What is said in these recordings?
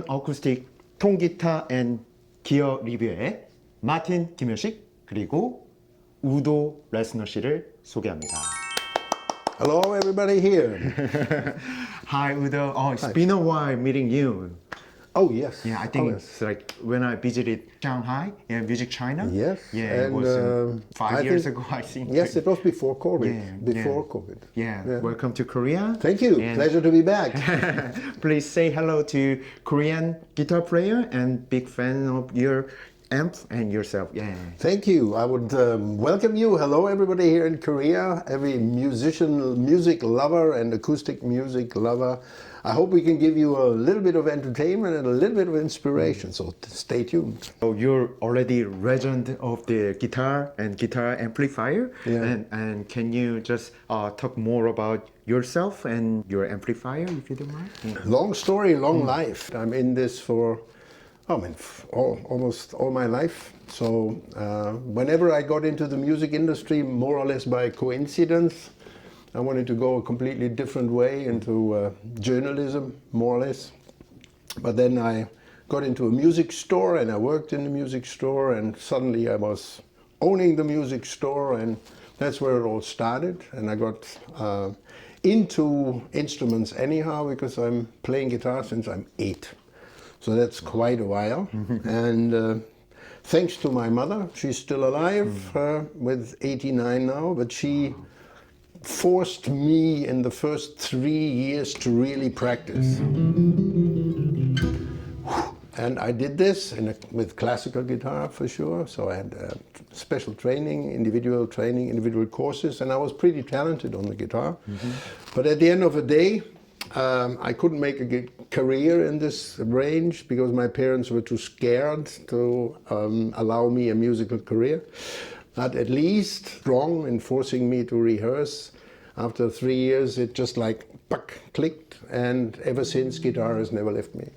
경은어쿠스틱 통기타 앤 기어 리뷰의 마틴 김효식 그리고 우도 레스너 씨를 소개합니다. Hello, everybody here. Hi Udo. Oh, it's Hi. been a while meeting you. Oh, yes. Yeah, I think Oh, it's like when I visited Shanghai, yeah, Music China. yes. Yeah, it And, was 5 I years think- ago, I think. Yes, it was before COVID. Yeah, before yeah. COVID. Yeah, welcome to Korea. Thank you. And Pleasure to be back. please say hello to Korean guitar player and big fan of your amp and yourself. Yeah. Thank you. I would welcome you. Hello, everybody here in Korea. Every musician, music lover, and acoustic music lover. I hope we can give you a little bit of entertainment and a little bit of inspiration. So stay tuned. So you're already legend of the guitar and guitar amplifier. Yeah. And can you just talk more about yourself and your amplifier, if you don't mind? Long story, long life. I'm in this for, almost all my life. So whenever I got into the music industry, more or less by coincidence, I wanted to go a completely different way into journalism, more or less. But then I got into a music store and I worked in the music store, and suddenly I was owning the music store, and that's where it all started. And I got into instruments anyhow because I'm playing guitar since I'm 8. So that's quite a while. And thanks to my mother, she's still alive with 89 now, but she forced me in the first 3 years to really practice. And I did this with classical guitar for sure. So I had special training, individual courses, and I was pretty talented on the guitar. But at the end of the day, I couldn't make a career in this range because my parents were too scared to allow me a musical career. But at least strong in forcing me to rehearse. After 3 years, it just like clicked, and ever since, guitar has never left me.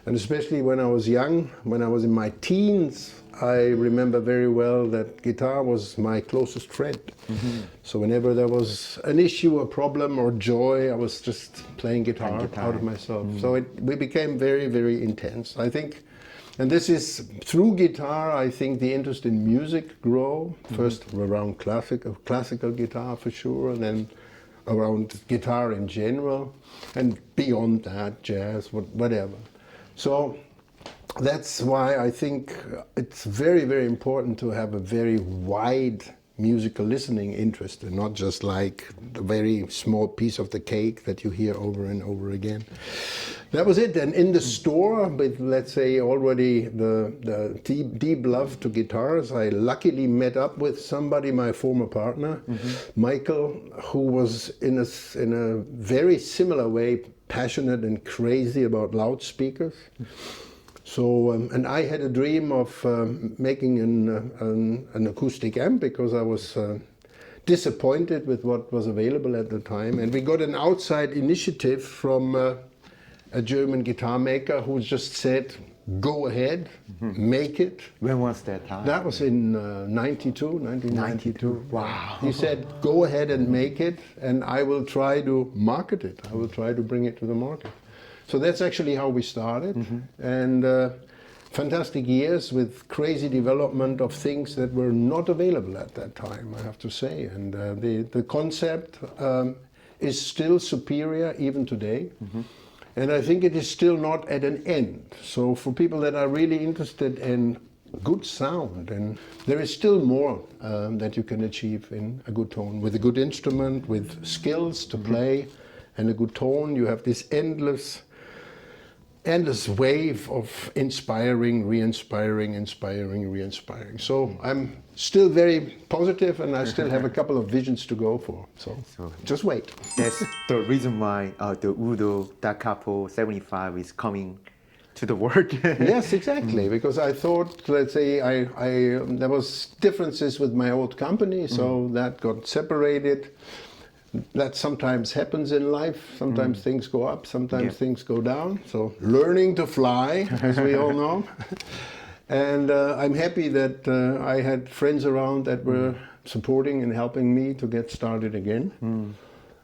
And especially when I was young, when I was in my teens, I remember very well that guitar was my closest friend. So whenever there was an issue, a problem, or joy, I was just playing guitar out of myself. So we became very, very intense. I think, and this is through guitar, I think the interest in music grew. First around classical guitar for sure, and then around guitar in general, and beyond that, jazz, whatever. So that's why I think it's very, very important to have a very wide musical listening interest and not just like a very small piece of the cake that you hear over and over again. That was it. And in the store, with let's say already the deep love to guitars, I luckily met up with somebody, my former partner, Michael, who was in a very similar way passionate and crazy about loudspeakers. So, and I had a dream of making an acoustic amp because I was disappointed with what was available at the time. And we got an outside initiative from a German guitar maker who just said, go ahead, make it. When was that time? That was in 1992. Wow. He said, go ahead and make it, and I will try to market it. I will try to bring it to the market. So that's actually how we started, and fantastic years with crazy development of things that were not available at that time, I have to say. And the concept is still superior even today. And I think it is still not at an end. So for people that are really interested in good sound, and there is still more that you can achieve in a good tone. With a good instrument, with skills to play, and a good tone, you have this endless wave of inspiring, re-inspiring, inspiring, re-inspiring. So I'm still very positive, and I still have a couple of visions to go for. So just wait. That's the reason why the Udo Da Capo 75 is coming to the world. Yes, exactly. Because I thought, let's say, I there was differences with my old company, so that got separated. That sometimes happens in life. Sometimes things go up, sometimes things go down. So learning to fly, as we all know. And I'm happy that I had friends around that were supporting and helping me to get started again.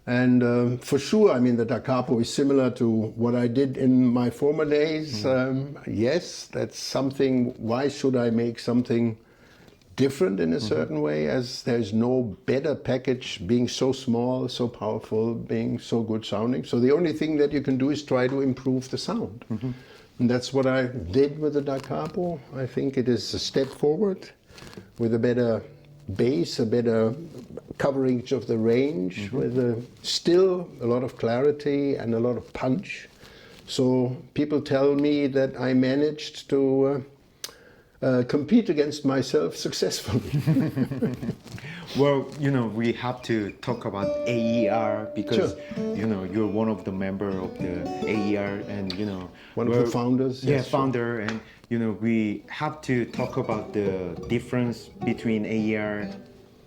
And for sure, I mean, the Da Capo is similar to what I did in my former days. Yes, that's something. Why should I make something different in a certain way, as there's no better package being so small, so powerful, being so good sounding. So the only thing that you can do is try to improve the sound. And that's what I did with the Da Capo. I think it is a step forward with a better bass, a better coverage of the range, with still a lot of clarity and a lot of punch. So people tell me that I managed to compete against myself successfully. Well, we have to talk about AER because you're one of the member of the AER, and One of the founders. Yeah, yes, founder, and we have to talk about the difference between AER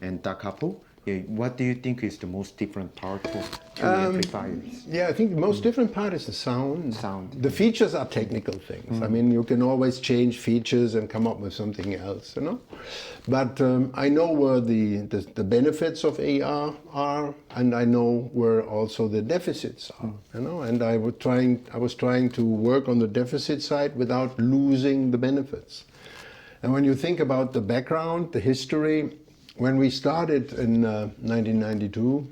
and Da Capo. Yeah, what do you think is the most different part of two amplifiers? Yeah, I think the most different part is the sound. The features are technical things. I mean, you can always change features and come up with something else, But I know where the benefits of AR are, and I know where also the deficits are, And I was trying to work on the deficit side without losing the benefits. And when you think about the background, the history, when we started in 1992,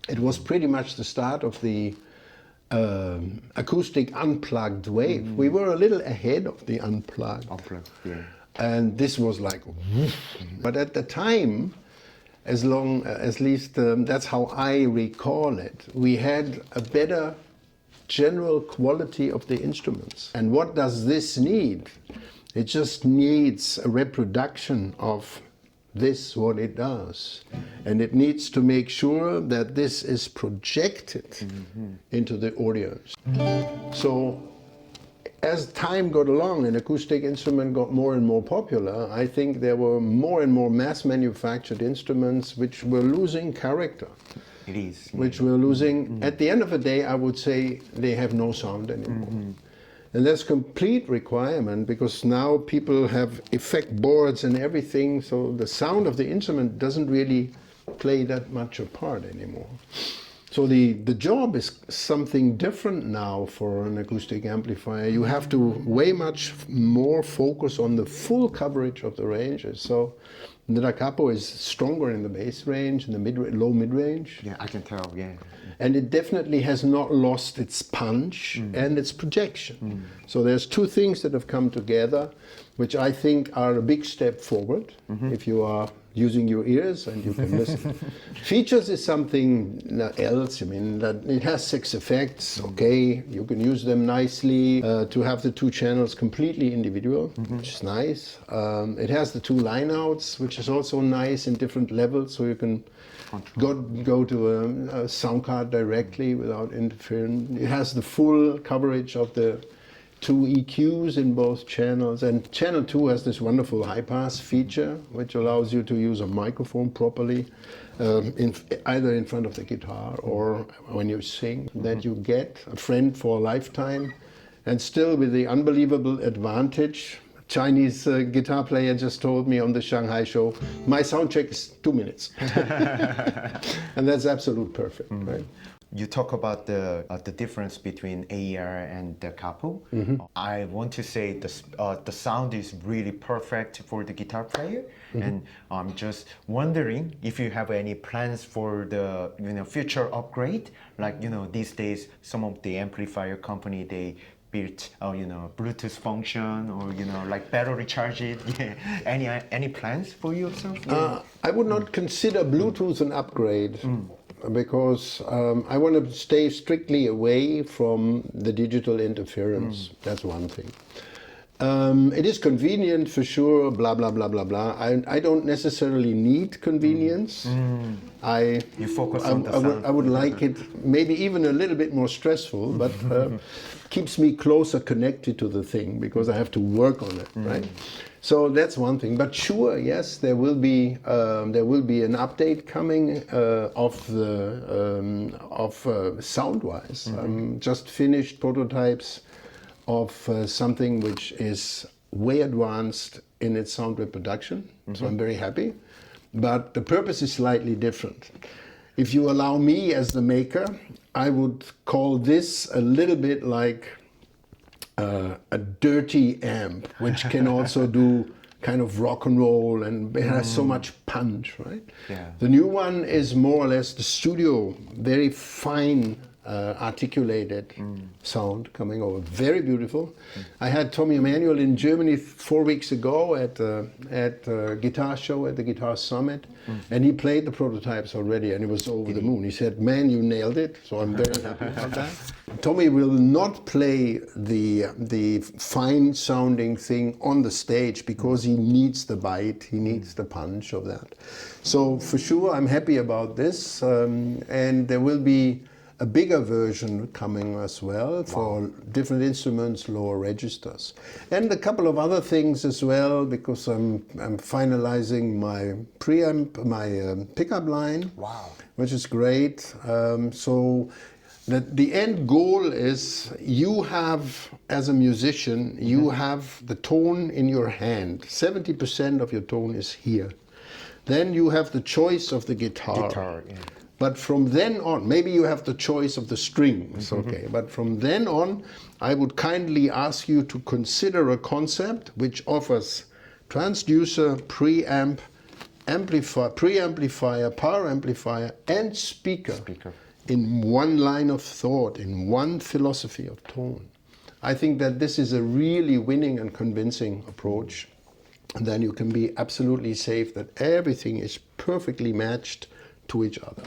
it was pretty much the start of the acoustic unplugged wave. We were a little ahead of the unplugged. Yeah. And this was like, but at the time, at least that's how I recall it, we had a better general quality of the instruments. And what does this need? It just needs a reproduction of this, what it does. And it needs to make sure that this is projected into the audience. So as time got along and acoustic instrument got more and more popular, I think there were more and more mass manufactured instruments which were losing character. It is. Which were losing, at the end of the day, I would say they have no sound anymore. And that's complete requirement, because now people have effect boards and everything, so the sound of the instrument doesn't really play that much a part anymore. So the job is something different now for an acoustic amplifier. You have to way much more focus on the full coverage of the ranges. So the Da Capo is stronger in the bass range, in the low mid range. Yeah, I can tell. Yeah. And it definitely has not lost its punch and its projection. So there's two things that have come together, which I think are a big step forward if you are using your ears and you can listen. Features is something else. I mean, that it has 6 effects. Okay, you can use them nicely to have the 2 channels completely individual, which is nice. It has the 2 lineouts, which is also nice in different levels, so you can go to a sound card directly without interfering. It has the full coverage of the 2 EQs in both channels, and channel 2 has this wonderful high pass feature which allows you to use a microphone properly either in front of the guitar or when you sing, that you get a friend for a lifetime, and still with the unbelievable advantage. Chinese guitar player just told me on the Shanghai show, my sound check is 2 minutes. And that's absolute perfect, right? You talk about the difference between AER and Da Capo. I want to say the sound is really perfect for the guitar player, and I'm just wondering if you have any plans for the future upgrade. Like these days, some of the amplifier company, they built Bluetooth function, or like battery charge it. Yeah. Any plans for yourself? Yeah. I would not consider Bluetooth an upgrade. Because I want to stay strictly away from the digital interference. That's one thing. It is convenient for sure, blah, blah, blah, blah, blah. I don't necessarily need convenience. You focus on the sound. I would like it maybe even a little bit more stressful, but keeps me closer connected to the thing, because I have to work on it, right? So that's one thing. But sure, yes, there will be an update coming of sound-wise. Just finished prototypes of something which is way advanced in its sound reproduction. So I'm very happy. But the purpose is slightly different. if you allow me as the maker, I would call this a little bit like a dirty amp, which can also do kind of rock and roll, and it has so much punch, right? Yeah. The new one is more or less the studio, very fine, articulated sound coming over, very beautiful. I had Tommy Emanuel in Germany 4 weeks ago at a guitar show at the Guitar Summit, and he played the prototypes already, and he was over the moon. He said, "Man, you nailed it." So I'm very happy about that. Tommy will not play the fine sounding thing on the stage because he needs the bite, he needs the punch of that. So for sure, I'm happy about this, and there will be a bigger version coming as well for different instruments, lower registers, and a couple of other things as well, because I'm finalizing my preamp, my pickup line, which is great. So the end goal is you have, as a musician, you have the tone in your hand. 70% of your tone is here. Then you have the choice of the guitar. Yeah. But from then on, maybe you have the choice of the strings, okay. But from then on, I would kindly ask you to consider a concept which offers transducer, preamp, preamplifier, power amplifier, and speaker in one line of thought, in one philosophy of tone. I think that this is a really winning and convincing approach. And then you can be absolutely safe that everything is perfectly matched to each other.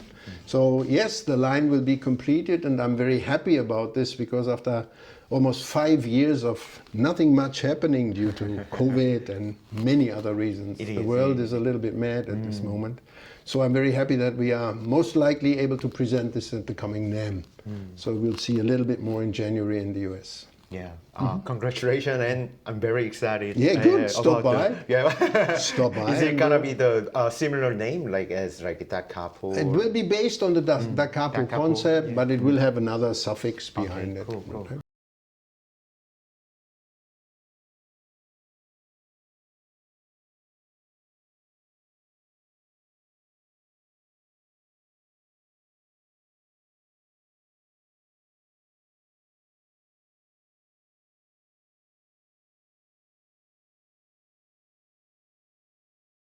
So yes, the line will be completed, and I'm very happy about this, because after almost 5 years of nothing much happening due to COVID and many other reasons, the world is a little bit mad at this moment. So I'm very happy that we are most likely able to present this at the coming NAMM. So we'll see a little bit more in January in the US. Yeah, congratulations, and I'm very excited. Yeah, good. Stop by. Yeah, Stop by. Is it gonna be the similar name, like as like Da Capo? It will be based on the Da Capo concept, but it will have another suffix behind it. Cool.